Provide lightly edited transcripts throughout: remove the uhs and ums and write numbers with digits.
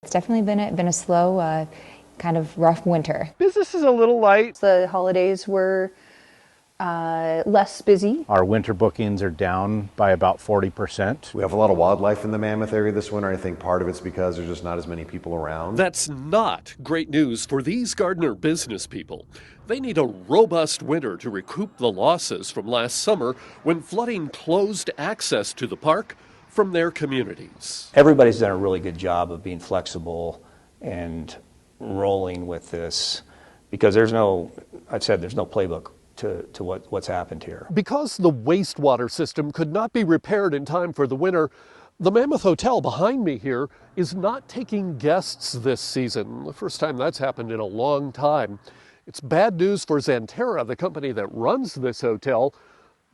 It's definitely been a slow, kind of rough winter. Business is a little light. The holidays were less busy. Our winter bookings are down by about 40%. We have a lot of wildlife in the Mammoth area this winter. I think part of it's because there's just not as many people around. That's not great news for these Gardiner business people. They need a robust winter to recoup the losses from last summer when flooding closed access to the park from their communities. Everybody's done a really good job of being flexible and rolling with this because there's no playbook to what's happened here. Because the wastewater system could not be repaired in time for the winter, the Mammoth Hotel behind me here is not taking guests this season. The first time that's happened in a long time. It's bad news for Xanterra, the company that runs this hotel,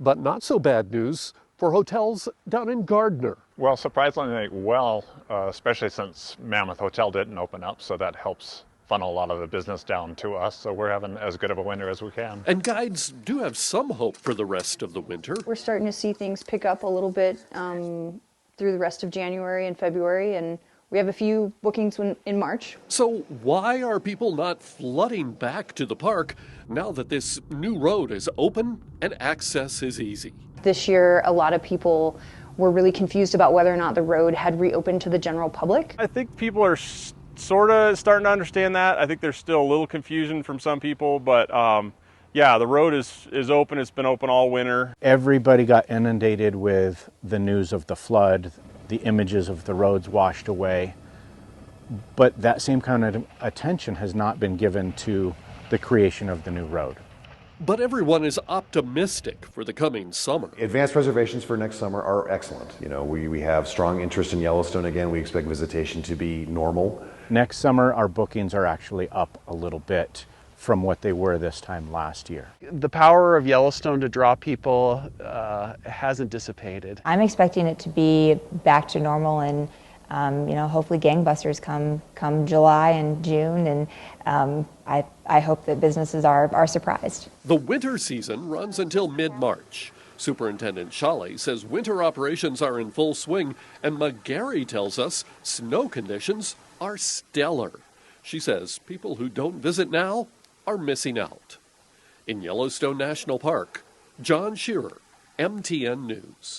but not so bad news for hotels down in Gardiner. Well, surprisingly well, especially since Mammoth Hotel didn't open up, so that helps funnel a lot of the business down to us. So we're having as good of a winter as we can. And guides do have some hope for the rest of the winter. We're starting to see things pick up a little bit through the rest of January and February, and we have a few bookings in March. So why are people not flooding back to the park now that this new road is open and access is easy? This year, a lot of people were really confused about whether or not the road had reopened to the general public. I think people are sort of starting to understand that. I think there's still a little confusion from some people, but yeah, the road is open. It's been open all winter. Everybody got inundated with the news of the flood, the images of the roads washed away, but that same kind of attention has not been given to the creation of the new road. But everyone is optimistic for the coming summer. Advanced reservations for next summer are excellent. You know, we have strong interest in Yellowstone again. We expect visitation to be normal. Next summer, our bookings are actually up a little bit from what they were this time last year. The power of Yellowstone to draw people hasn't dissipated. I'm expecting it to be back to normal and hopefully gangbusters come July and June, and I hope that businesses are surprised. The winter season runs until mid-March. Superintendent Shawley says winter operations are in full swing, and McGarry tells us snow conditions are stellar. She says people who don't visit now are missing out. In Yellowstone National Park, John Shearer, MTN News.